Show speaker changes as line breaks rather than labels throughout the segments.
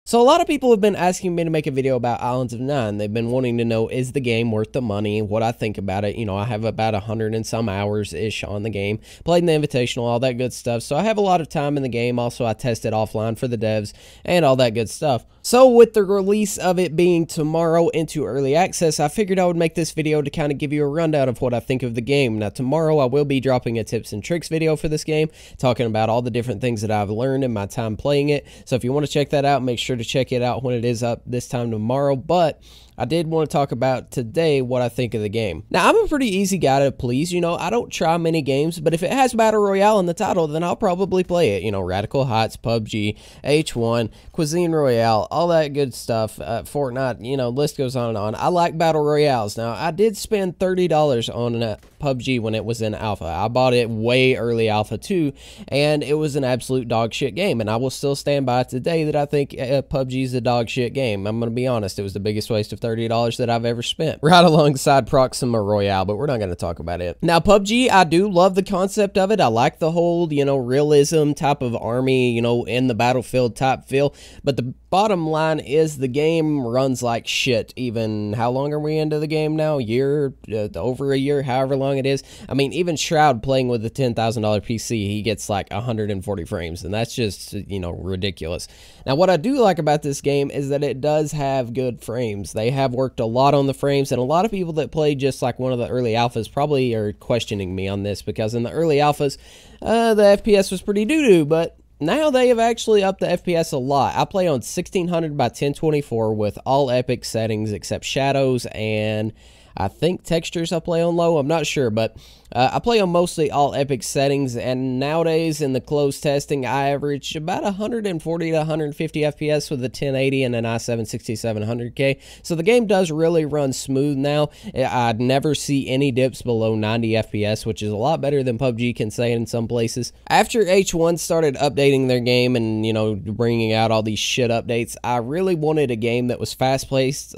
So a lot of people have been asking me to make a video about Islands of Nyne. They've been wanting to know, is the game worth the money, what I think about it. You know, I have about 100 and some hours-ish on the game, played in the Invitational, all that good stuff. So I have a lot of time in the game. Also, I tested offline for the devs and all that good stuff. So with the release of it being tomorrow into early access, I figured I would make this video to kind of give you a rundown of what I think of the game. Now tomorrow I will be dropping a tips and tricks video for this game, talking about all the different things that I've learned in my time playing it. So if you want to check that out, make sure to check it out when it is up this time tomorrow. But I did want to talk about today what I think of the game. Now, I'm a pretty easy guy to please. You know, I don't try many games, but if it has Battle Royale in the title, then I'll probably play it. You know, Radical Heights, PUBG, H1, Cuisine Royale, all that good stuff. Fortnite, you know, list goes on and on. I like Battle Royales. Now, I did spend $30 on PUBG when it was in alpha. I bought it way early alpha too, and it was an absolute dog shit game, and I will still stand by today that I think PUBG is a dog shit game. I'm going to be honest, it was the biggest waste of $30 that I've ever spent, right alongside Proxima Royale, but we're not going to talk about it. Now, PUBG, I do love the concept of it. I like the whole, you know, realism type of army, you know, in the battlefield type feel, but the bottom line is the game runs like shit. Even, how long are we into the game now? Over a year, however long it is. I mean, even Shroud playing with a $10,000 PC, he gets like 140 frames, and that's just, you know, ridiculous. Now, what I do like about this game is that it does have good frames. They have worked a lot on the frames, and a lot of people that played just like one of the early alphas probably are questioning me on this, because in the early alphas, the FPS was pretty doo-doo, but now they have actually upped the FPS a lot. I play on 1600 by 1024 with all epic settings except shadows and I think textures I play on low. I'm not sure, but I play on mostly all epic settings, and nowadays in the closed testing, I average about 140 to 150 FPS with a 1080 and an i7 6700K. So the game does really run smooth now. I'd never see any dips below 90 FPS, which is a lot better than PUBG can say in some places. After H1 started updating their game and, you know, bringing out all these shit updates, I really wanted a game that was fast-paced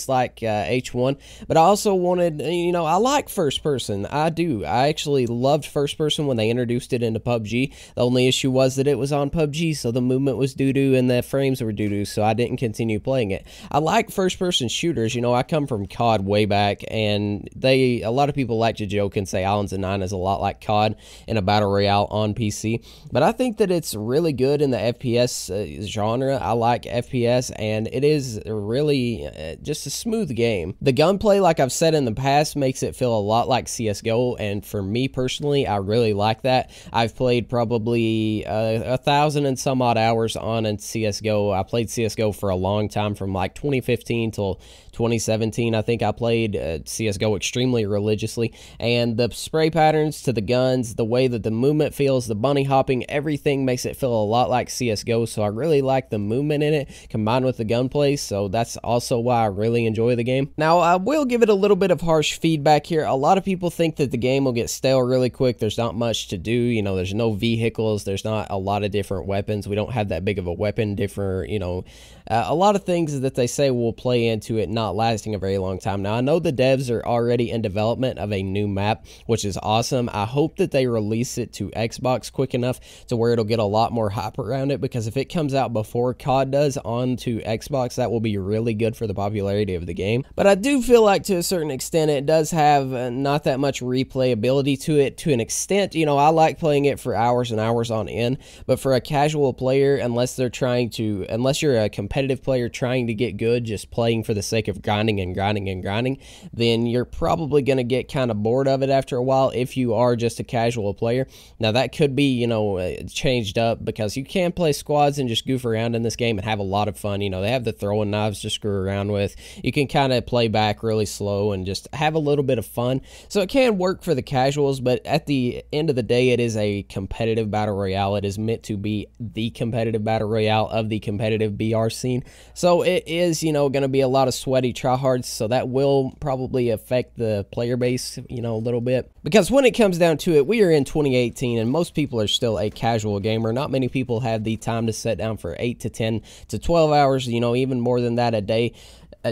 like H1, but I also wanted, you know, I like first person. I do. I actually loved first person when they introduced it into PUBG. The only issue was that it was on PUBG, so the movement was doo-doo and the frames were doo-doo, so I didn't continue playing it. I like first person shooters. You know, I come from COD way back, and a lot of people like to joke and say Islands of Nyne is a lot like COD in a battle royale on PC, but I think that it's really good in the FPS genre. I like FPS, and it is really just a smooth game. The gunplay, like I've said in the past, makes it feel a lot like CSGO, and for me personally, I really like that. I've played probably 1,000 and some odd hours on in CSGO. I played CSGO for a long time, from like 2015 till 2017. I think I played CSGO extremely religiously, and the spray patterns to the guns, the way that the movement feels, the bunny hopping, everything makes it feel a lot like CSGO, so I really like the movement in it combined with the gunplay, so that's also why I really enjoy the game. Now, I will give it a little bit of harsh feedback here. A lot of people think that the game will get stale really quick. There's not much to do. You know, there's no vehicles. There's not a lot of different weapons. We don't have that big of a weapon. You know, a lot of things that they say will play into it not lasting a very long time. Now, I know the devs are already in development of a new map, which is awesome. I hope that they release it to Xbox quick enough to where it'll get a lot more hype around it, because if it comes out before COD does onto Xbox, that will be really good for the popularity of the game. But I do feel like to a certain extent it does have not that much replayability to it. To an extent, you know, I like playing it for hours and hours on end, but for a casual player, unless you're a competitive player trying to get good, just playing for the sake of grinding and grinding and grinding, then you're probably going to get kind of bored of it after a while if you are just a casual player. Now, that could be, you know, changed up, because you can play squads and just goof around in this game and have a lot of fun. You know, they have the throwing knives to screw around with. You can kind of play back really slow and just have a little bit of fun. So it can work for the casuals, but at the end of the day, it is a competitive battle royale. It is meant to be the competitive battle royale of the competitive BR scene. So it is, you know, going to be a lot of sweaty tryhards, so that will probably affect the player base, you know, a little bit. Because when it comes down to it, we are in 2018, and most people are still a casual gamer. Not many people have the time to sit down for 8 to 10 to 12 hours, you know, even more than that a day,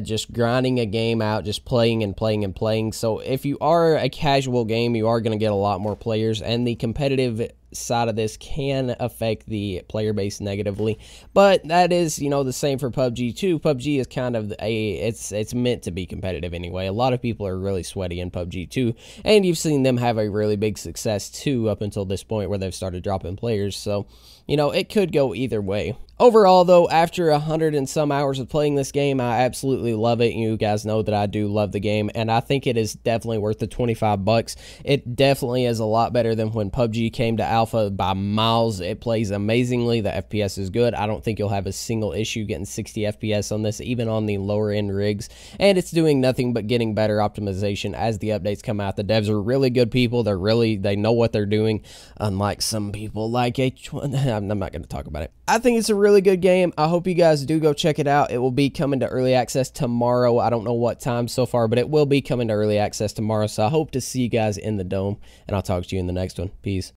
just grinding a game out, just playing and playing and playing. So if you are a casual game, you are going to get a lot more players, and the competitive side of this can affect the player base negatively, but that is, you know, the same for PUBG too. PUBG is kind of it's meant to be competitive anyway. A lot of people are really sweaty in PUBG too, and you've seen them have a really big success too up until this point where they've started dropping players. So, you know, it could go either way. Overall, though, after 100 and some hours of playing this game, I absolutely love it. You guys know that I do love the game, and I think it is definitely worth the 25 bucks. It definitely is a lot better than when PUBG came to alpha by miles. It plays amazingly. The FPS is good. I don't think you'll have a single issue getting 60 FPS on this, even on the lower end rigs, and it's doing nothing but getting better optimization as the updates come out. The devs are really good people. They know what they're doing, unlike some people like H1. I'm not going to talk about it. I think it's a really good game. I hope you guys do go check it out. It will be coming to early access tomorrow. I don't know what time so far, but it will be coming to early access tomorrow. So I hope to see you guys in the dome, and I'll talk to you in the next one. Peace.